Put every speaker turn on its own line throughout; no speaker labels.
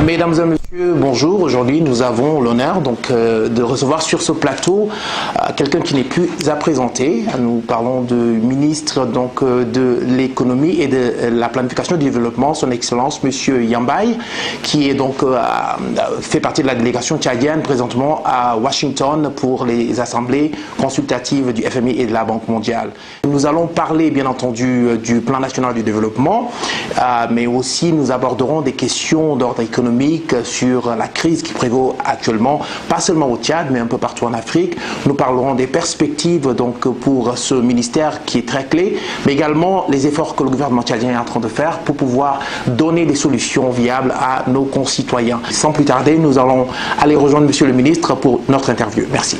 Mesdames et messieurs, bonjour. Aujourd'hui, nous avons l'honneur de recevoir sur ce plateau quelqu'un qui n'est plus à présenter. Nous parlons du ministre de l'économie et de la planification du développement, son Excellence Monsieur Yambay, qui est fait partie de la délégation tchadienne présentement à Washington pour les assemblées consultatives du FMI et de la Banque mondiale. Nous allons parler bien entendu du plan national du développement, mais aussi nous aborderons des questions d'ordre économique sur la crise qui prévaut actuellement, pas seulement au Tchad, mais un peu partout en Afrique. Nous parlerons des perspectives pour ce ministère qui est très clé, mais également les efforts que le gouvernement tchadien est en train de faire pour pouvoir donner des solutions viables à nos concitoyens. Sans plus tarder, nous allons aller rejoindre Monsieur le ministre pour notre interview. Merci.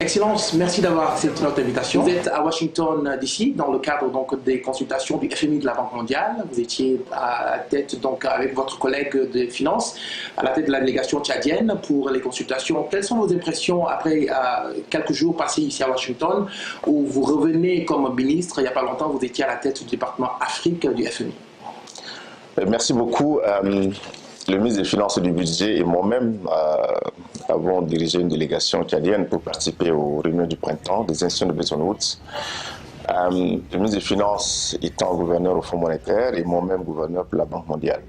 Excellence, merci d'avoir accepté notre invitation. Vous êtes à Washington DC dans le cadre des consultations du FMI de la Banque mondiale. Vous étiez à la tête avec votre collègue des finances à la tête de la délégation tchadienne pour les consultations. Quelles sont vos impressions après quelques jours passés ici à Washington où vous revenez comme ministre? Il n'y a pas longtemps, vous étiez à la tête du département Afrique du FMI.
Merci beaucoup. Le ministre des Finances et du Budget et moi-même avons dirigé une délégation tchadienne pour participer aux réunions du printemps des institutions de Bretton Woods. Le ministre des Finances étant gouverneur au Fonds monétaire et moi-même gouverneur pour la Banque mondiale.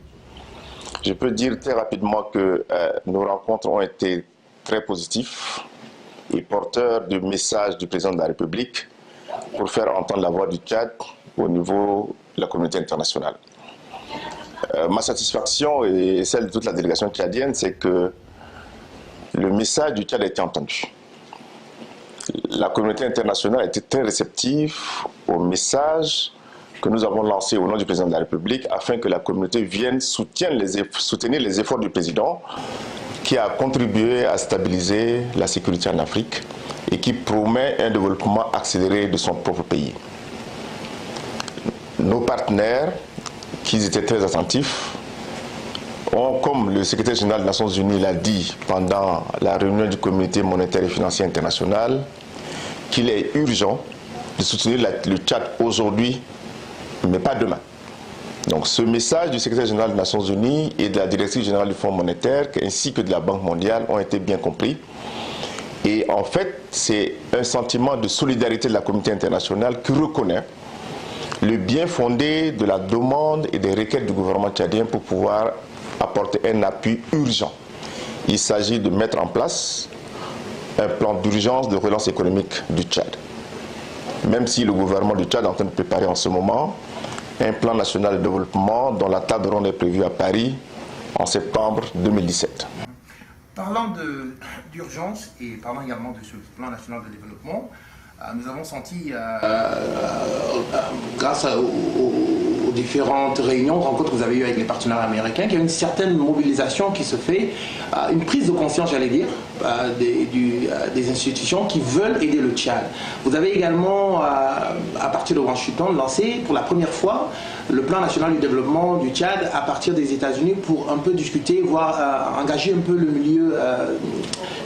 Je peux dire très rapidement que nos rencontres ont été très positifs et porteurs du message du président de la République pour faire entendre la voix du Tchad au niveau de la communauté internationale. Ma satisfaction et celle de toute la délégation tchadienne, c'est que le message du Tchad a été entendu. La communauté internationale a été très réceptive au message que nous avons lancé au nom du président de la République afin que la communauté vienne soutenir les efforts du président qui a contribué à stabiliser la sécurité en Afrique et qui promet un développement accéléré de son propre pays. Nos partenaires, qui étaient très attentifs, comme le secrétaire général des Nations Unies l'a dit pendant la réunion du comité monétaire et financier international, qu'il est urgent de soutenir le Tchad aujourd'hui, mais pas demain. Donc ce message du secrétaire général des Nations Unies et de la directrice générale du Fonds monétaire, ainsi que de la Banque mondiale, ont été bien compris. Et en fait, c'est un sentiment de solidarité de la communauté internationale qui reconnaît le bien fondé de la demande et des requêtes du gouvernement tchadien pour pouvoir apporter un appui urgent. Il s'agit de mettre en place un plan d'urgence de relance économique du Tchad. Même si le gouvernement du Tchad est en train de préparer en ce moment un plan national de développement dont la table ronde est prévue à Paris en septembre 2017.
Parlant d'urgence et parlant également de ce plan national de développement, nous avons senti, grâce aux différentes réunions, rencontres que vous avez eues avec les partenaires américains, qu'il y a une certaine mobilisation qui se fait, une prise de conscience, j'allais dire, des institutions qui veulent aider le Tchad. Vous avez également, à partir de Washington, lancé pour la première fois le plan national du développement du Tchad à partir des États-Unis pour un peu discuter, voire engager un peu le milieu,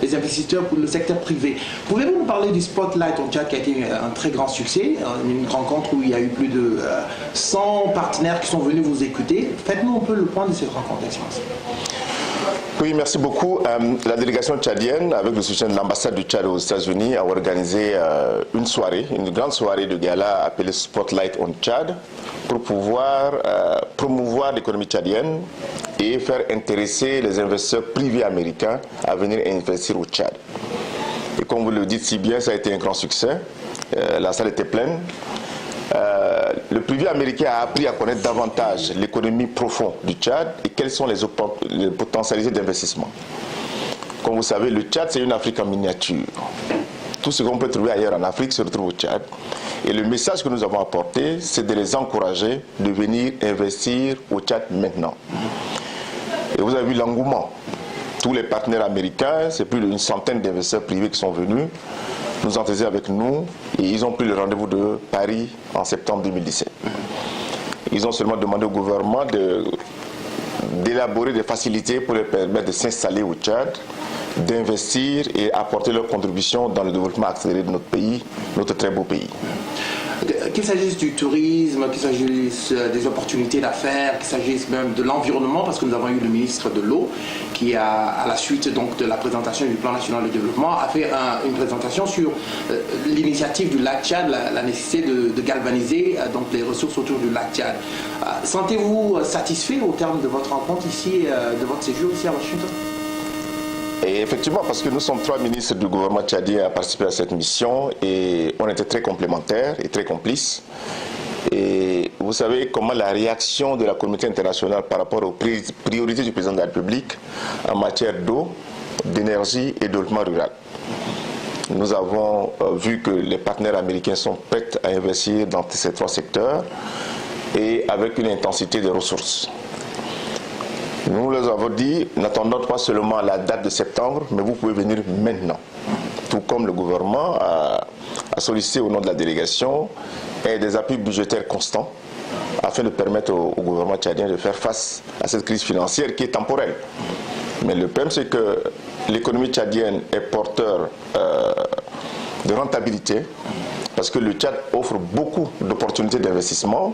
les investisseurs pour le secteur privé. Pouvez-vous nous parler du Spotlight au Tchad qui a été un très grand succès, une rencontre où il y a eu plus de 100 partenaires qui sont venus vous écouter. Faites-nous un peu le point de cette rencontre, Excellence.
Oui, merci beaucoup. La délégation tchadienne, avec le soutien de l'ambassade du Tchad aux États-Unis, a organisé une soirée, une grande soirée de gala appelée Spotlight on Tchad, pour pouvoir promouvoir l'économie tchadienne et faire intéresser les investisseurs privés américains à venir investir au Tchad. Et comme vous le dites si bien, ça a été un grand succès. La salle était pleine. Le privé américain a appris à connaître davantage l'économie profonde du Tchad et quelles sont les potentialités d'investissement. Comme vous savez, le Tchad, c'est une Afrique en miniature. Tout ce qu'on peut trouver ailleurs en Afrique se retrouve au Tchad. Et le message que nous avons apporté, c'est de les encourager de venir investir au Tchad maintenant. Et vous avez vu l'engouement. Tous les partenaires américains, c'est plus d'une centaine d'investisseurs privés qui sont venus nous entretiennent avec nous et ils ont pris le rendez-vous de Paris en septembre 2017. Ils ont seulement demandé au gouvernement d'élaborer des facilités pour leur permettre de s'installer au Tchad, d'investir et apporter leur contribution dans le développement accéléré de notre pays, notre très beau pays.
Qu'il s'agisse du tourisme, qu'il s'agisse des opportunités d'affaires, qu'il s'agisse même de l'environnement, parce que nous avons eu le ministre de l'eau qui à la suite donc de la présentation du plan national de développement, a fait une présentation sur l'initiative du lac Tchad, la nécessité de galvaniser donc les ressources autour du lac Tchad. Sentez-vous satisfait au terme de votre rencontre ici, de votre séjour ici à Washington?
Et effectivement, parce que nous sommes 3 ministres du gouvernement tchadien à participer à cette mission et on était très complémentaires et très complices. Et vous savez comment la réaction de la communauté internationale par rapport aux priorités du président de la République en matière d'eau, d'énergie et de développement rural. Nous avons vu que les partenaires américains sont prêts à investir dans ces 3 secteurs et avec une intensité de ressources. Nous leur avons dit, n'attendons pas seulement la date de septembre, mais vous pouvez venir maintenant. Tout comme le gouvernement a sollicité au nom de la délégation des appuis budgétaires constants afin de permettre au gouvernement tchadien de faire face à cette crise financière qui est temporelle. Mais le problème, c'est que l'économie tchadienne est porteur de rentabilité, parce que le Tchad offre beaucoup d'opportunités d'investissement,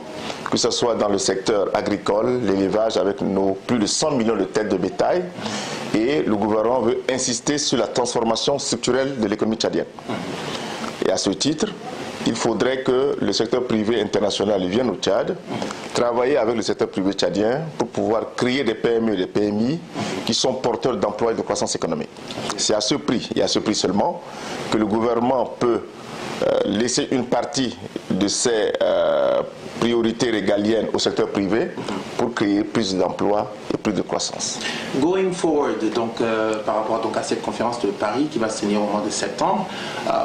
que ce soit dans le secteur agricole, l'élevage avec nos plus de 100 millions de têtes de bétail, et le gouvernement veut insister sur la transformation structurelle de l'économie tchadienne. Et à ce titre, il faudrait que le secteur privé international vienne au Tchad, travailler avec le secteur privé tchadien pour pouvoir créer des PME et des PMI qui sont porteurs d'emplois et de croissance économique. C'est à ce prix, et à ce prix seulement, que le gouvernement peut laisser une partie de ses priorités régaliennes au secteur privé pour créer plus d'emplois et plus de croissance.
Going forward, donc par rapport donc, à cette conférence de Paris qui va se tenir au mois de septembre,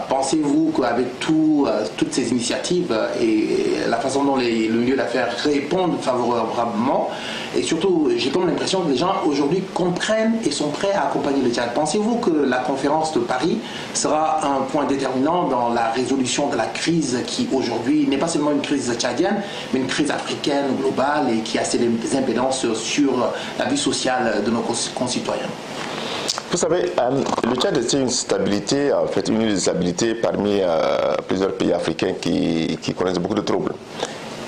pensez-vous qu'avec toutes ces initiatives et la façon dont le milieu d'affaires répondent favorablement, et surtout j'ai comme l'impression que les gens aujourd'hui comprennent et sont prêts à accompagner le Tchad, pensez-vous que la conférence de Paris sera un point déterminant dans la résolution de la crise qui aujourd'hui n'est pas seulement une crise tchadienne, mais une crise africaine globale et qui a ses impédances sur la vie sociale de nos concitoyens?
Vous savez, le Tchad est une stabilité, en fait une stabilité parmi plusieurs pays africains qui connaissent beaucoup de troubles.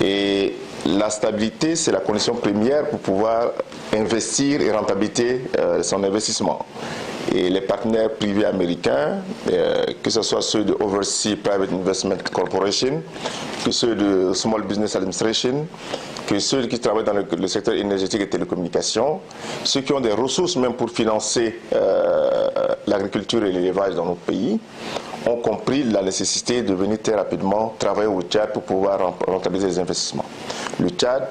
Et la stabilité, c'est la condition première pour pouvoir investir et rentabiliser son investissement. Et les partenaires privés américains, que ce soit ceux de Overseas Private Investment Corporation, que ceux de Small Business Administration, que ceux qui travaillent dans le secteur énergétique et télécommunications, ceux qui ont des ressources même pour financer l'agriculture et l'élevage dans notre pays, ont compris la nécessité de venir très rapidement travailler au Tchad pour pouvoir rentabiliser les investissements. Le Tchad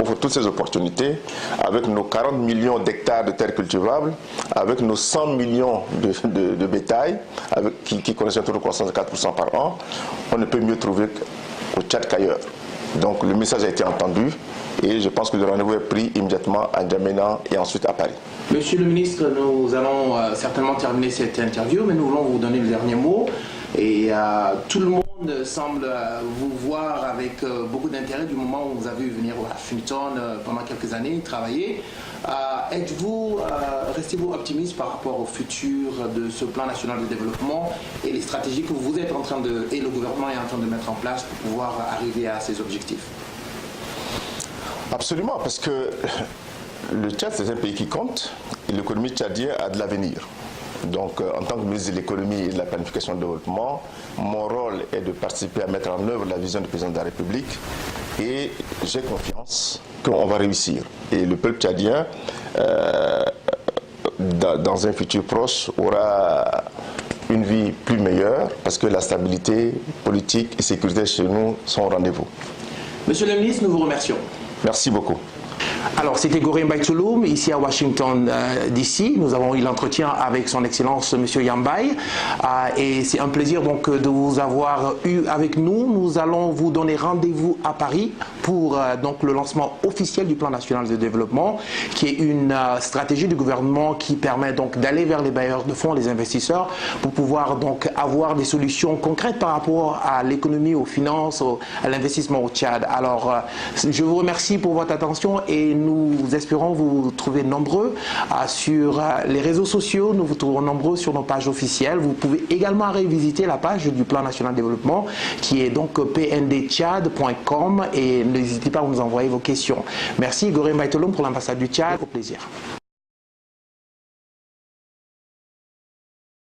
offre toutes ces opportunités avec nos 40 millions d'hectares de terres cultivables, avec nos 100 millions de bétail qui connaissent un taux de croissance de 4% par an. On ne peut mieux trouver au Tchad qu'ailleurs. Donc le message a été entendu et je pense que le rendez-vous est pris immédiatement à N'Djamena et ensuite à Paris.
Monsieur le ministre, nous allons certainement terminer cette interview, mais nous voulons vous donner le dernier mot. Et tout le monde semble vous voir avec beaucoup d'intérêt du moment où vous avez vu venir à Washington pendant quelques années travailler. Restez-vous optimiste par rapport au futur de ce plan national de développement et les stratégies que vous êtes en train et le gouvernement est en train de mettre en place pour pouvoir arriver à ces objectifs?
Absolument, parce que le Tchad, c'est un pays qui compte et l'économie tchadienne a de l'avenir. Donc, en tant que ministre de l'économie et de la planification de développement, mon rôle est de participer à mettre en œuvre la vision du président de la République et j'ai confiance qu'on va réussir. Et le peuple tchadien, dans un futur proche, aura une vie plus meilleure parce que la stabilité politique et sécurité chez nous sont au rendez-vous.
Monsieur le ministre, nous vous remercions.
Merci beaucoup.
Alors, c'était Gorim Baitouloum, ici à Washington, D.C. Nous avons eu l'entretien avec son Excellence, M. Yambay. Et c'est un plaisir donc de vous avoir eu avec nous. Nous allons vous donner rendez-vous à Paris pour donc le lancement officiel du plan national de développement, qui est une stratégie du gouvernement qui permet donc d'aller vers les bailleurs de fonds, les investisseurs, pour pouvoir donc avoir des solutions concrètes par rapport à l'économie, aux finances, à l'investissement au Tchad. Alors, je vous remercie pour votre attention et nous espérons vous trouver nombreux sur les réseaux sociaux. Nous vous trouvons nombreux sur nos pages officielles. Vous pouvez également revisiter la page du plan national de développement qui est donc pndtchad.com et n'hésitez pas à nous envoyer vos questions. Merci Gorée Maïtoloum pour l'ambassade du Tchad. Au plaisir.